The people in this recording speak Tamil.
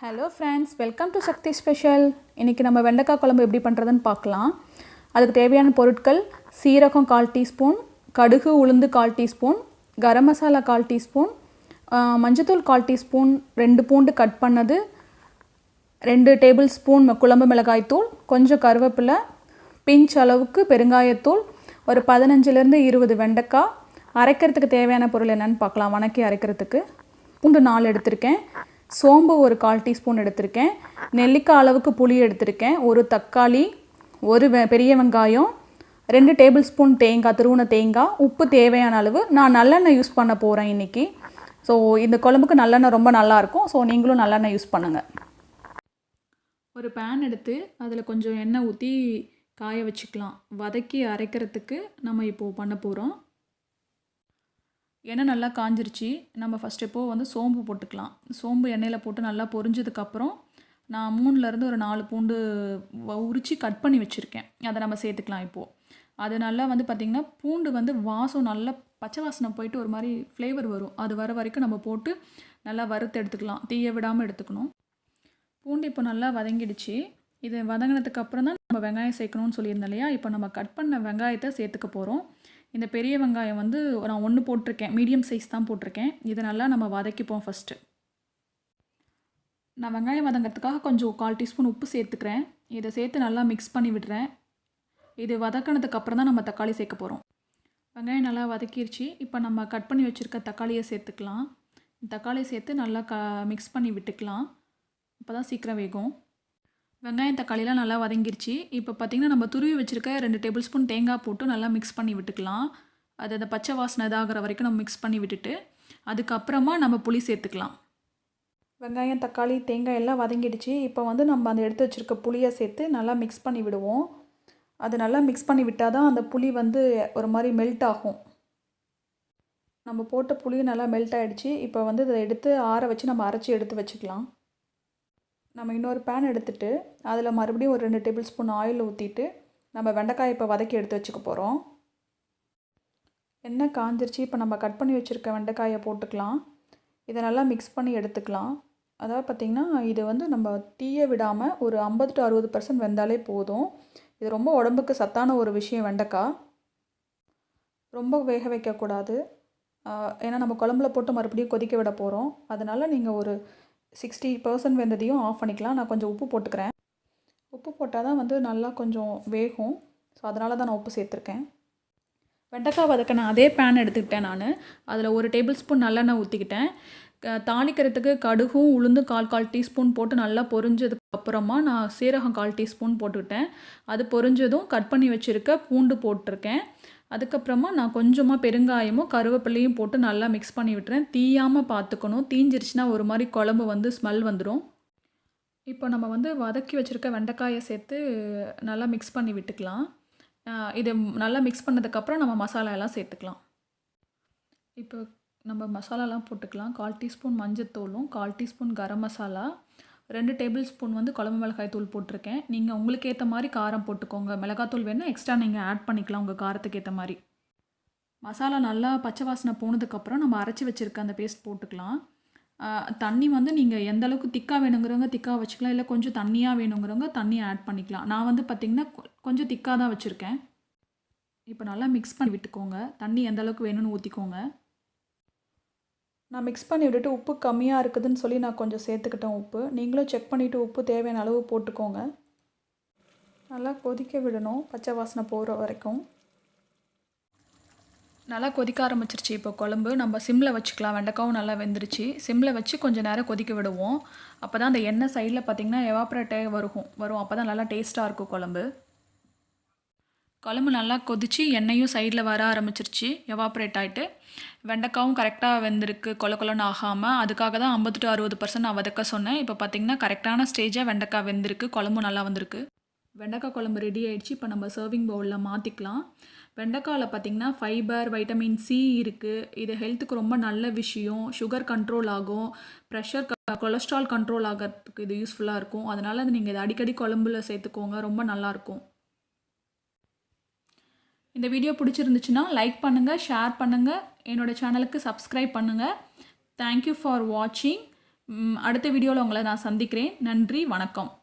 Hello friends, welcome to Sakthi special. இன்றைக்கி நம்ம வெண்டைக்காய் குழம்பு எப்படி பண்ணுறதுன்னு பார்க்கலாம். அதுக்கு தேவையான பொருட்கள்: சீரகம் 1/4 டீஸ்பூன், கடுகு உளுந்து 1/4 டீஸ்பூன், கரம் மசாலா 1/4 டீஸ்பூன், மஞ்சத்தூள் 1/4 டீஸ்பூன், 2 பூண்டு கட் பண்ணது, 2 டேபிள் ஸ்பூன் குழம்பு மிளகாய் தூள், கொஞ்சம் கருவேப்பிலை, பிஞ்ச் அளவுக்கு பெருங்காயத்தூள், ஒரு 15லேருந்து 20 வெண்டைக்காய். அரைக்கிறதுக்கு தேவையான பொருள் என்னென்னு பார்க்கலாம். வணக்கி அரைக்கிறதுக்கு பூண்டு 4 எடுத்திருக்கேன், சோம்பு ஒரு 1/4 டீஸ்பூன் எடுத்திருக்கேன், நெல்லிக்காய் அளவுக்கு புளி எடுத்திருக்கேன், ஒரு தக்காளி, ஒரு பெரிய வெங்காயம், 2 டேபிள் ஸ்பூன் தேங்காய், துருவின தேங்காய், உப்பு தேவையான அளவு. நான் நல்லெண்ணெய் யூஸ் பண்ண போகிறேன் இன்றைக்கி. ஸோ இந்த குழம்புக்கு நல்லெண்ணெய் ரொம்ப நல்லாயிருக்கும். ஸோ நீங்களும் நல்லெண்ணெய் யூஸ் பண்ணுங்கள். ஒரு பேன் எடுத்து அதில் கொஞ்சம் எண்ணெய் ஊற்றி காய வச்சுக்கலாம். வதக்கி அரைக்கிறதுக்கு நம்ம இப்போது பண்ண போகிறோம். எண்ணெய் நல்லா காஞ்சிருச்சு. நம்ம ஃபஸ்ட் வந்து சோம்பு போட்டுக்கலாம். சோம்பு எண்ணெயில் போட்டு நல்லா பொரிஞ்சதுக்கப்புறம் நான் 3லேருந்து ஒரு 4 பூண்டு உரித்து கட் பண்ணி வச்சுருக்கேன். அதை நம்ம சேர்த்துக்கலாம் இப்போது. அது நல்லா பார்த்திங்கன்னா பூண்டு வாசம் நல்லா பச்சை வாசனை போயிட்டு ஒரு மாதிரி ஃப்ளேவர் வரும். அது வர வரைக்கும் நம்ம போட்டு நல்லா வறுத்து எடுத்துக்கலாம். தீய விடாமல் எடுத்துக்கணும். பூண்டு இப்போ நல்லா வதங்கிடுச்சு. இது வதங்கினதுக்கப்புறம் தான் நம்ம வெங்காயம் சேர்க்கணும்னு சொல்லியிருந்தேன் இல்லையா. இப்போ நம்ம கட் பண்ண வெங்காயத்தை சேர்த்துக்க போகிறோம். இந்த பெரிய வெங்காயம் நான் 1 போட்டிருக்கேன், மீடியம் சைஸ் தான் போட்டிருக்கேன். இதை நல்லா நம்ம வதக்கிப்போம். ஃபஸ்ட்டு நான் வெங்காயம் வதங்கிறதுக்காக கொஞ்சம் 1/4 டீஸ்பூன் உப்பு சேர்த்துக்கிறேன். இதை சேர்த்து நல்லா மிக்ஸ் பண்ணி விடுறேன். இது வதக்கினதுக்கப்புறம் தான் நம்ம தக்காளி சேர்க்க போகிறோம். வெங்காயம் நல்லா வதக்கிடுச்சு. இப்போ நம்ம கட் பண்ணி வச்சுருக்க தக்காளியை சேர்த்துக்கலாம். தக்காளியை சேர்த்து நல்லா மிக்ஸ் பண்ணி விட்டுக்கலாம். அப்போ தான் சீக்கிரம் வேகும். வெங்காயம் தக்காளிலாம் நல்லா வதங்கிருச்சு. இப்போ பார்த்திங்கன்னா நம்ம துருவி வச்சுருக்க 2 டேபிள் ஸ்பூன் தேங்காய் போட்டு நல்லா மிக்ஸ் பண்ணி விட்டுக்கலாம். அது அந்த பச்சை வாசனை இதாகிற வரைக்கும் நம்ம மிக்ஸ் பண்ணி விட்டுட்டு அதுக்கப்புறமா நம்ம புளி சேர்த்துக்கலாம். வெங்காயம் தக்காளி தேங்காய் எல்லாம் வதங்கிடுச்சு. இப்போ நம்ம அந்த எடுத்து வச்சுருக்க புளியை சேர்த்து நல்லா மிக்ஸ் பண்ணி விடுவோம். அது நல்லா மிக்ஸ் பண்ணி விட்டால் தான் அந்த புளி ஒரு மாதிரி மெல்ட் ஆகும். நம்ம போட்ட புளி நல்லா மெல்ட் ஆகிடுச்சு. இப்போ இதை எடுத்து ஆற வச்சு நம்ம அரைச்சி எடுத்து வச்சுக்கலாம். நம்ம இன்னொரு பேன் எடுத்துகிட்டு அதில் மறுபடியும் ஒரு 2 டேபிள் ஸ்பூன் ஆயில் ஊற்றிட்டு நம்ம வெண்டைக்காய் இப்போ வதக்கி எடுத்து வச்சுக்க போகிறோம். எண்ணெய் காஞ்சிருச்சு. இப்போ நம்ம கட் பண்ணி வச்சுருக்க வெண்டைக்காயை போட்டுக்கலாம். இதை நல்லா மிக்ஸ் பண்ணி எடுத்துக்கலாம். அதாவது பார்த்திங்கன்னா இது நம்ம தீய விடாமல் ஒரு 50 to 60% வெந்தாலே போதும். இது ரொம்ப உடம்புக்கு சத்தான ஒரு விஷயம். வெண்டைக்காய் ரொம்ப வேக வைக்கக்கூடாது. ஏன்னா நம்ம குழம்புல போட்டு மறுபடியும் கொதிக்க விட போகிறோம். அதனால் நீங்கள் ஒரு 60% வெந்ததையும் ஆஃப் பண்ணிக்கலாம். நான் கொஞ்சம் உப்பு போட்டுக்கிறேன். உப்பு போட்டால் தான் நல்லா கொஞ்சம் வேகும். ஸோ அதனால தான் நான் உப்பு சேர்த்துருக்கேன். வெண்டைக்காய் வதக்கின அதே பேன் எடுத்துக்கிட்டேன். நான் அதில் ஒரு டேபிள் ஸ்பூன் நல்லெண்ணெய் ஊற்றிக்கிட்டேன். தாளிக்கிறதுக்கு கடுகும் உளுந்தும் 1/4 டீஸ்பூன் போட்டு நல்லா பொரிஞ்சதுக்கு அப்புறமா நான் சீரகம் 1/4 டீஸ்பூன் போட்டுக்கிட்டேன். அது பொரிஞ்சதும் கட் பண்ணி வச்சுருக்க பூண்டு போட்டிருக்கேன். அதுக்கப்புறமா நான் கொஞ்சமாக பெருங்காயமும் கருவேப்பிலையும் போட்டு நல்லா மிக்ஸ் பண்ணி விட்டுறேன். தீயாமல் பார்த்துக்கணும். தீஞ்சிருச்சுன்னா ஒரு மாதிரி குழம்பு ஸ்மெல் வந்துடும். இப்போ நம்ம வதக்கி வச்சுருக்க வெண்டைக்காயை சேர்த்து நல்லா மிக்ஸ் பண்ணி விட்டுக்கலாம். இது நல்லா மிக்ஸ் பண்ணதுக்கப்புறம் நம்ம மசாலா எல்லாம் சேர்த்துக்கலாம். இப்போ நம்ம மசாலாலாம் போட்டுக்கலாம். 1/4 டீஸ்பூன் மஞ்சத்தூளும், 1/4 teaspoon garam masala, 2 table spoon குழம்பு மிளகாய் தூள் போட்டிருக்கேன். நீங்கள் உங்களுக்கு ஏற்ற மாதிரி காரம் போட்டுக்கோங்க. மிளகாத்தூள் வேணால் எக்ஸ்ட்ரா நீங்கள் ஆட் பண்ணிக்கலாம் உங்கள் காரத்துக்கு ஏற்ற மாதிரி. மசாலா நல்லா பச்சை வாசனை போனதுக்கப்புறம் நம்ம அரைச்சி வச்சுருக்க அந்த பேஸ்ட் போட்டுக்கலாம். தண்ணி நீங்கள் எந்த அளவுக்கு திக்காக வேணுங்கிறவங்க திக்காக வச்சுக்கலாம். இல்லை கொஞ்சம் தண்ணியாக வேணுங்கிறவங்க தண்ணியை ஆட் பண்ணிக்கலாம். நான் பார்த்திங்கன்னா கொஞ்சம் திக்காக தான் வச்சுருக்கேன். இப்போ நல்லா மிக்ஸ் பண்ணி விட்டுக்கோங்க. தண்ணி எந்த அளவுக்கு வேணும்னு ஊற்றிக்கோங்க. நான் மிக்ஸ் பண்ணி விட்டுட்டு உப்பு கம்மியாக இருக்குதுன்னு சொல்லி நான் கொஞ்சம் சேர்த்துக்கிட்டேன் உப்பு. நீங்களும் செக் பண்ணிவிட்டு உப்பு தேவையான அளவு போட்டுக்கோங்க. நல்லா கொதிக்க விடணும், பச்சை வாசனை போகிற வரைக்கும். நல்லா கொதிக்க ஆரம்பிச்சிருச்சு. இப்போ குழம்பு நம்ம சிம்மில் வச்சுக்கலாம். வெண்டைக்காவும் நல்லா வெந்துருச்சு. சிம்மில் வச்சு கொஞ்சம் நேரம் கொதிக்க விடுவோம். அப்போ தான் அந்த எண்ணெய் சைடில் பார்த்திங்கன்னா எவாப்ரேட்டே வரும். அப்போ தான் நல்லா டேஸ்ட்டாக இருக்கும் குழம்பு. குழம்பு நல்லா கொதித்து எண்ணெயும் சைடில் வர ஆரம்பிச்சிருச்சு. எவாப்ரேட் ஆகிட்டு வெண்டைக்காவும் கரெக்டாக வெந்திருக்கு, கொலன்னு ஆகாமல். அதுக்காக தான் 50 to 60% நான் வதக்க சொன்னேன். இப்போ பார்த்திங்கன்னா கரெக்டான ஸ்டேஜாக வெண்டைக்காய் வெந்திருக்கு, குழம்பு நல்லா வந்திருக்கு. வெண்டைக்காய் குழம்பு ரெடி ஆகிடுச்சு. இப்போ நம்ம சர்விங் பவுலில் மாற்றிக்கலாம். வெண்டைக்காயில் பார்த்திங்கன்னா ஃபைபர், வைட்டமின் சி இருக்குது. இது ஹெல்த்துக்கு ரொம்ப நல்ல விஷயம். சுகர் கண்ட்ரோல் ஆகும், ப்ரெஷர், கொலஸ்ட்ரால் கண்ட்ரோல் ஆகிறதுக்கு இது யூஸ்ஃபுல்லாக இருக்கும். அதனால் நீங்கள் இதை அடிக்கடி குழம்புல சேர்த்துக்கோங்க, ரொம்ப நல்லாயிருக்கும். இந்த வீடியோ பிடிச்சிருந்துச்சுன்னா லைக் பண்ணுங்கள், ஷேர் பண்ணுங்கள், என்னோடய சேனலுக்கு சப்ஸ்கிரைப் பண்ணுங்கள். தேங்க்யூ ஃபார் வாட்சிங். அடுத்த வீடியோவில் உங்களை நான் சந்திக்கிறேன். நன்றி, வணக்கம்.